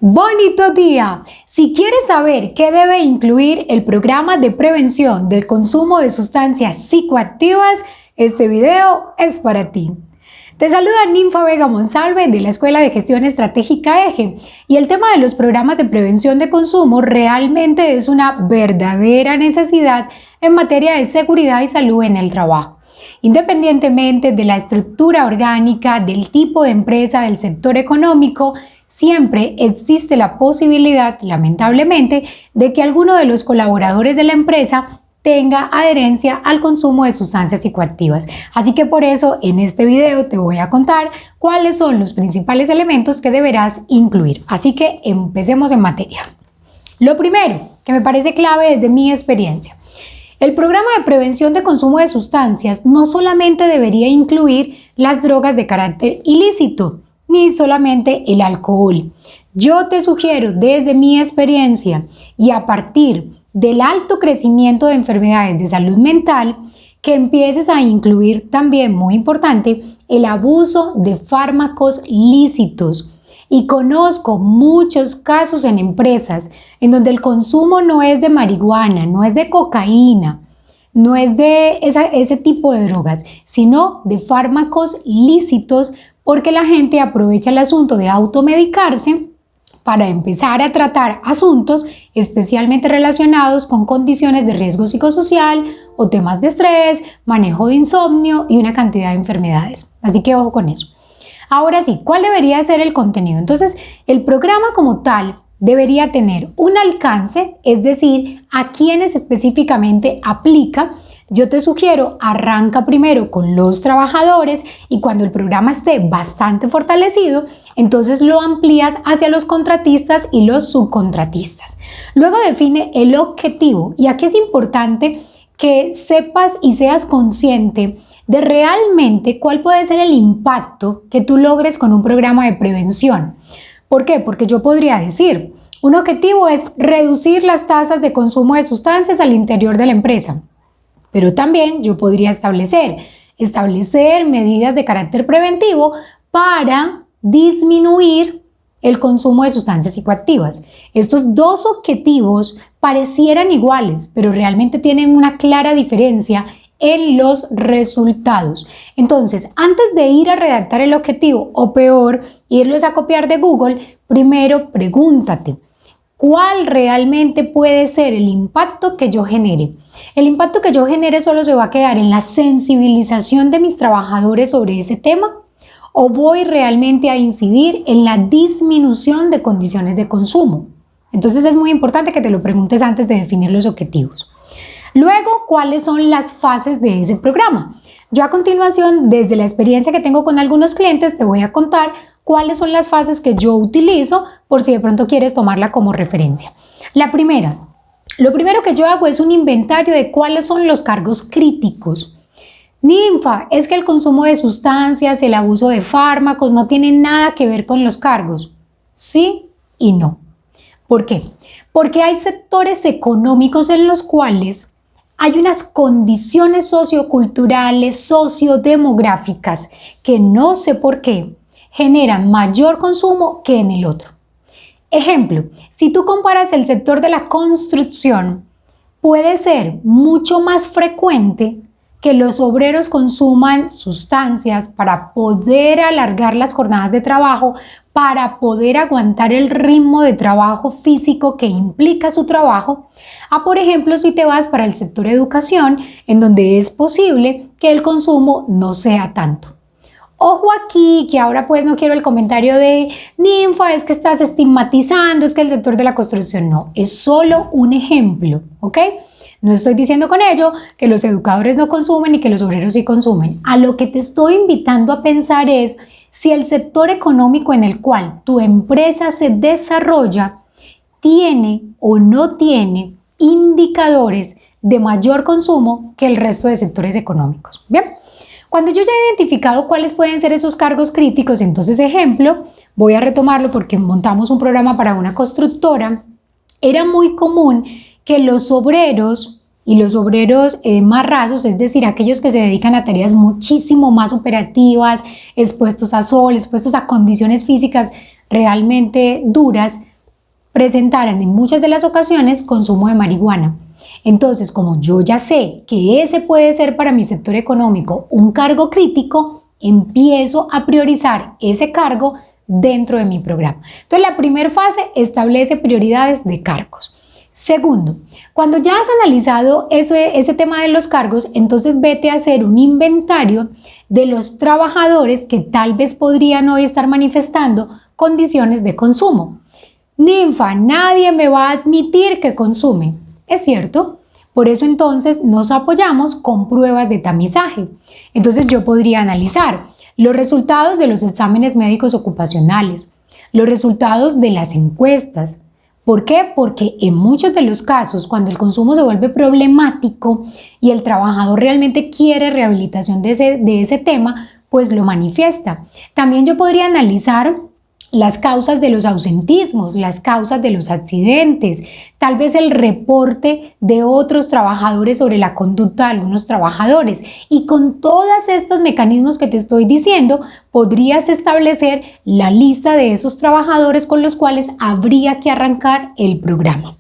¡Bonito día! Si quieres saber qué debe incluir el programa de prevención del consumo de sustancias psicoactivas, este video es para ti. Te saluda Ninfa Vega Monsalve de la Escuela de Gestión Estratégica EGE y el tema de los programas de prevención de consumo realmente es una verdadera necesidad en materia de seguridad y salud en el trabajo. Independientemente de la estructura orgánica, del tipo de empresa, del sector económico, siempre existe la posibilidad, lamentablemente, de que alguno de los colaboradores de la empresa tenga adherencia al consumo de sustancias psicoactivas. Así que por eso en este video te voy a contar cuáles son los principales elementos que deberás incluir. Así que empecemos en materia. Lo primero que me parece clave desde mi experiencia. El programa de prevención de consumo de sustancias no solamente debería incluir las drogas de carácter ilícito, ni solamente el alcohol. Yo te sugiero desde mi experiencia y a partir del alto crecimiento de enfermedades de salud mental que empieces a incluir también, muy importante, el abuso de fármacos lícitos. Y conozco muchos casos en empresas en donde el consumo no es de marihuana, no es de cocaína, no es de ese tipo de drogas, sino de fármacos lícitos porque la gente aprovecha el asunto de automedicarse para empezar a tratar asuntos especialmente relacionados con condiciones de riesgo psicosocial o temas de estrés, manejo de insomnio y una cantidad de enfermedades. Así que ojo con eso. Ahora sí, ¿cuál debería ser el contenido? Entonces, el programa como tal debería tener un alcance, es decir, a quienes específicamente aplica. Yo te sugiero, arranca primero con los trabajadores y cuando el programa esté bastante fortalecido, entonces lo amplías hacia los contratistas y los subcontratistas. Luego define el objetivo y aquí es importante que sepas y seas consciente de realmente cuál puede ser el impacto que tú logres con un programa de prevención. ¿Por qué? Porque yo podría decir, un objetivo es reducir las tasas de consumo de sustancias al interior de la empresa. Pero también yo podría establecer medidas de carácter preventivo para disminuir el consumo de sustancias psicoactivas. Estos dos objetivos parecieran iguales, pero realmente tienen una clara diferencia en los resultados. Entonces, antes de ir a redactar el objetivo, o peor, irlos a copiar de Google, primero pregúntate, ¿cuál realmente puede ser el impacto que yo genere? El impacto que yo genere solo se va a quedar en la sensibilización de mis trabajadores sobre ese tema, o voy realmente a incidir en la disminución de condiciones de consumo. Entonces es muy importante que te lo preguntes antes de definir los objetivos. Luego, ¿cuáles son las fases de ese programa? Yo a continuación, desde la experiencia que tengo con algunos clientes, te voy a contar cuáles son las fases que yo utilizo por si de pronto quieres tomarla como referencia. La primera, lo primero que yo hago es un inventario de cuáles son los cargos críticos. Ninfa, es que el consumo de sustancias, el abuso de fármacos no tiene nada que ver con los cargos. Sí y no. ¿Por qué? Porque hay sectores económicos en los cuales hay unas condiciones socioculturales, sociodemográficas que no sé por qué generan mayor consumo que en el otro. Ejemplo, si tú comparas el sector de la construcción, puede ser mucho más frecuente que los obreros consuman sustancias para poder alargar las jornadas de trabajo, para poder aguantar el ritmo de trabajo físico que implica su trabajo, a por ejemplo si te vas para el sector educación, en donde es posible que el consumo no sea tanto. Ojo aquí, que ahora pues no quiero el comentario de Ninfa, es que estás estigmatizando, es que el sector de la construcción no, es solo un ejemplo, ¿ok? No estoy diciendo con ello que los educadores no consumen y que los obreros sí consumen. A lo que te estoy invitando a pensar es si el sector económico en el cual tu empresa se desarrolla tiene o no tiene indicadores de mayor consumo que el resto de sectores económicos. Bien, cuando yo ya he identificado cuáles pueden ser esos cargos críticos, entonces ejemplo, voy a retomarlo porque montamos un programa para una constructora, era muy común que los obreros y los obreros más rasos, es decir, aquellos que se dedican a tareas muchísimo más operativas, expuestos a sol, expuestos a condiciones físicas realmente duras, presentaran en muchas de las ocasiones consumo de marihuana. Entonces, como yo ya sé que ese puede ser para mi sector económico un cargo crítico, empiezo a priorizar ese cargo dentro de mi programa. Entonces, la primera fase establece prioridades de cargos. Segundo, cuando ya has analizado ese tema de los cargos, entonces vete a hacer un inventario de los trabajadores que tal vez podrían hoy estar manifestando condiciones de consumo. Ninfa, nadie me va a admitir que consume. ¿Es cierto? Por eso entonces nos apoyamos con pruebas de tamizaje. Entonces yo podría analizar los resultados de los exámenes médicos ocupacionales, los resultados de las encuestas. ¿Por qué? Porque en muchos de los casos, cuando el consumo se vuelve problemático y el trabajador realmente quiere rehabilitación de ese tema, pues lo manifiesta. También yo podría analizar las causas de los ausentismos, las causas de los accidentes, tal vez el reporte de otros trabajadores sobre la conducta de algunos trabajadores. Y con todos estos mecanismos que te estoy diciendo, podrías establecer la lista de esos trabajadores con los cuales habría que arrancar el programa.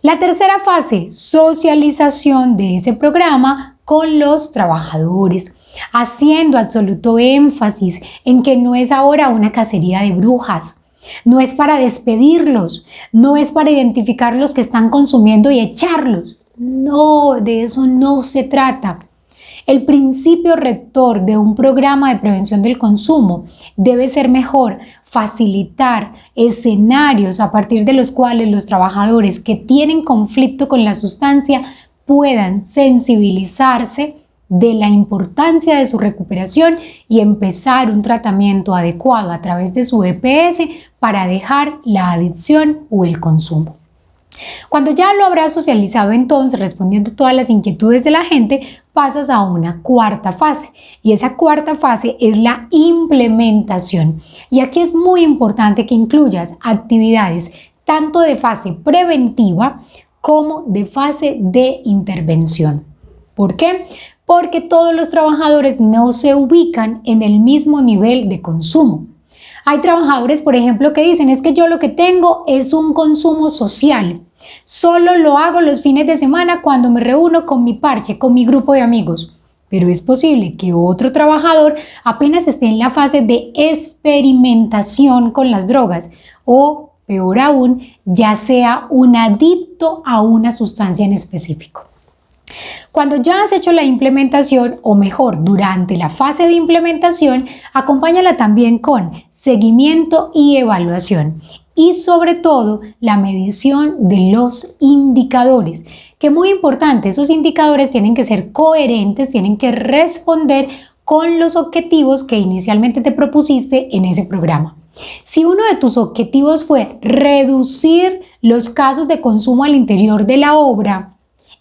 La tercera fase, socialización de ese programa con los trabajadores, haciendo absoluto énfasis en que no es ahora una cacería de brujas, no es para despedirlos, no es para identificar los que están consumiendo y echarlos. No, de eso no se trata. El principio rector de un programa de prevención del consumo debe ser mejor facilitar escenarios a partir de los cuales los trabajadores que tienen conflicto con la sustancia puedan sensibilizarse de la importancia de su recuperación y empezar un tratamiento adecuado a través de su EPS para dejar la adicción o el consumo. Cuando ya lo habrás socializado, entonces, respondiendo todas las inquietudes de la gente, pasas a una cuarta fase, y esa cuarta fase es la implementación. Y aquí es muy importante que incluyas actividades tanto de fase preventiva como de fase de intervención. ¿Por qué? Porque todos los trabajadores no se ubican en el mismo nivel de consumo. Hay trabajadores, por ejemplo, que dicen, es que yo lo que tengo es un consumo social. Solo lo hago los fines de semana cuando me reúno con mi parche, con mi grupo de amigos. Pero es posible que otro trabajador apenas esté en la fase de experimentación con las drogas o, peor aún, ya sea un adicto a una sustancia en específico. Cuando ya has hecho la implementación, o mejor, durante la fase de implementación, acompáñala también con seguimiento y evaluación. Y sobre todo, la medición de los indicadores, que es muy importante. Esos indicadores tienen que ser coherentes, tienen que responder con los objetivos que inicialmente te propusiste en ese programa. Si uno de tus objetivos fue reducir los casos de consumo al interior de la obra,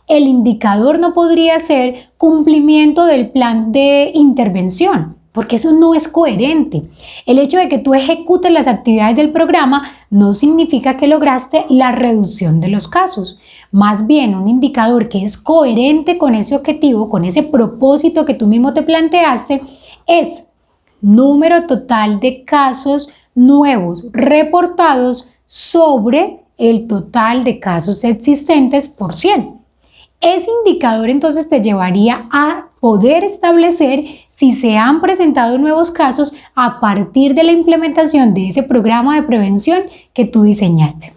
el indicador no podría ser cumplimiento del plan de intervención, porque eso no es coherente. El hecho de que tú ejecutes las actividades del programa no significa que lograste la reducción de los casos. Más bien, un indicador que es coherente con ese objetivo, con ese propósito que tú mismo te planteaste, es número total de casos nuevos reportados sobre el total de casos existentes por 100. Ese indicador entonces te llevaría a poder establecer si se han presentado nuevos casos a partir de la implementación de ese programa de prevención que tú diseñaste.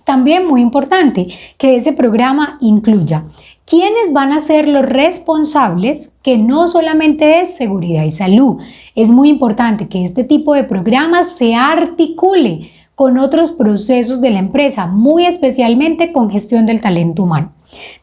También muy importante que ese programa incluya quiénes van a ser los responsables, que no solamente es seguridad y salud. Es muy importante que este tipo de programas se articule con otros procesos de la empresa, muy especialmente con gestión del talento humano.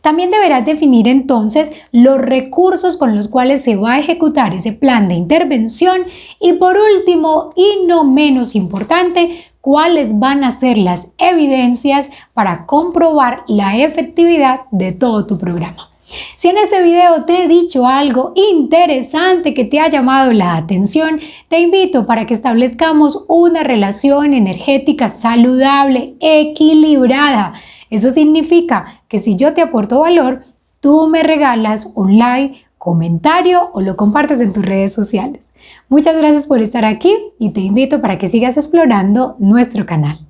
También deberás definir entonces los recursos con los cuales se va a ejecutar ese plan de intervención y por último y no menos importante, cuáles van a ser las evidencias para comprobar la efectividad de todo tu programa. Si en este video te he dicho algo interesante que te ha llamado la atención, te invito para que establezcamos una relación energética saludable, equilibrada. Eso significa que si yo te aporto valor, tú me regalas un like, comentario o lo compartes en tus redes sociales. Muchas gracias por estar aquí y te invito para que sigas explorando nuestro canal.